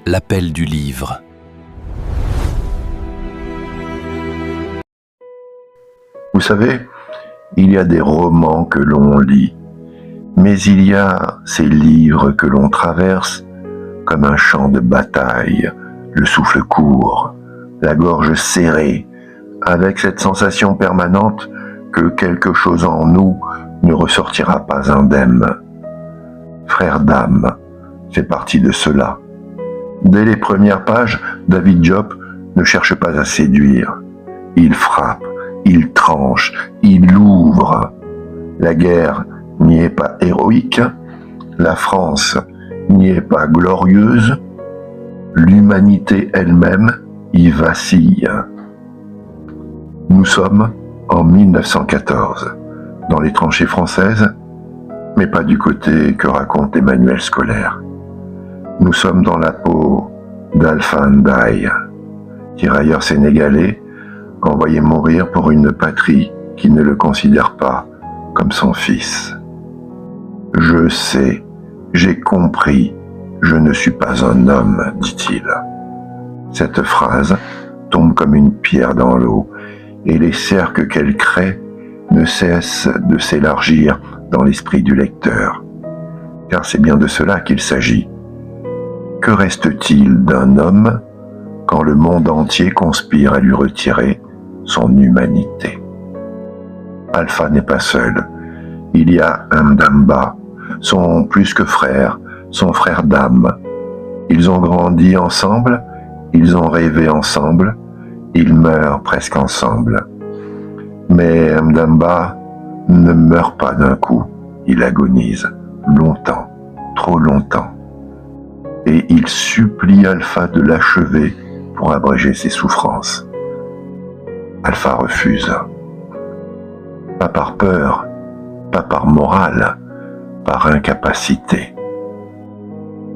L'appel du livre. Vous savez, il y a des romans que l'on lit, mais il y a ces livres que l'on traverse comme un champ de bataille, le souffle court, la gorge serrée, avec cette sensation permanente que quelque chose en nous ne ressortira pas indemne. Frère d'âme fait partie de cela. Dès les premières pages, David Diop ne cherche pas à séduire. Il frappe, il tranche, il ouvre. La guerre n'y est pas héroïque, la France n'y est pas glorieuse, l'humanité elle-même y vacille. Nous sommes en 1914, dans les tranchées françaises, mais pas du côté que raconte Emmanuel Scolaire. Nous sommes dans la peau d'Alpha Ndaye, tirailleur sénégalais, envoyé mourir pour une patrie qui ne le considère pas comme son fils. Je sais, j'ai compris, je ne suis pas un homme, dit-il. Cette phrase tombe comme une pierre dans l'eau, et les cercles qu'elle crée ne cessent de s'élargir dans l'esprit du lecteur. Car c'est bien de cela qu'il s'agit. Que reste-t-il d'un homme quand le monde entier conspire à lui retirer son humanité? Alpha n'est pas seul. Il y a Ndamba, son plus que frère, son frère d'âme. Ils ont grandi ensemble, ils ont rêvé ensemble, ils meurent presque ensemble. Mais Ndamba ne meurt pas d'un coup, il agonise longtemps, trop longtemps. Et il supplie Alpha de l'achever pour abréger ses souffrances. Alpha refuse. Pas par peur, pas par morale, par incapacité.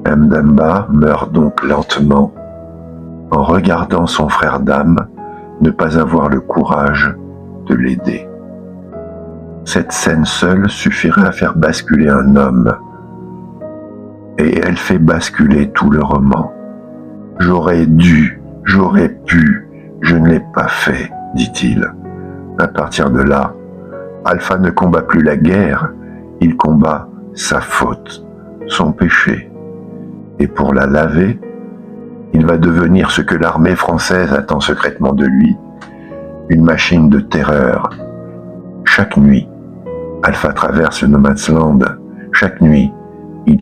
Ndamba meurt donc lentement, en regardant son frère d'âme ne pas avoir le courage de l'aider. Cette scène seule suffirait à faire basculer un homme, et elle fait basculer tout le roman. J'aurais dû, j'aurais pu, je ne l'ai pas fait, dit-il. À partir de là, Alpha ne combat plus la guerre, il combat sa faute, son péché. Et pour la laver, il va devenir ce que l'armée française attend secrètement de lui, une machine de terreur. Chaque nuit, Alpha traverse le No Man's Land. Chaque nuit,